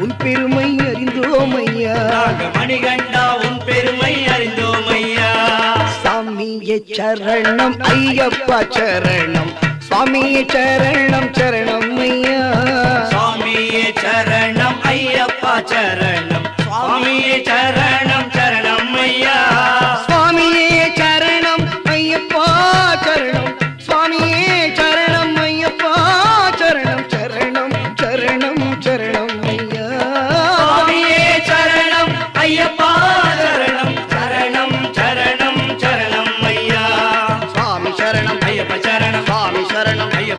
உன் பெருமை அறிந்தோமையா மணிகண்டா உன் பெருமை அறிந்தோமையா சாமியே சரணம் ஐயப்பா சரணம் சுவாமியே சரணம் சரணம் ஐயா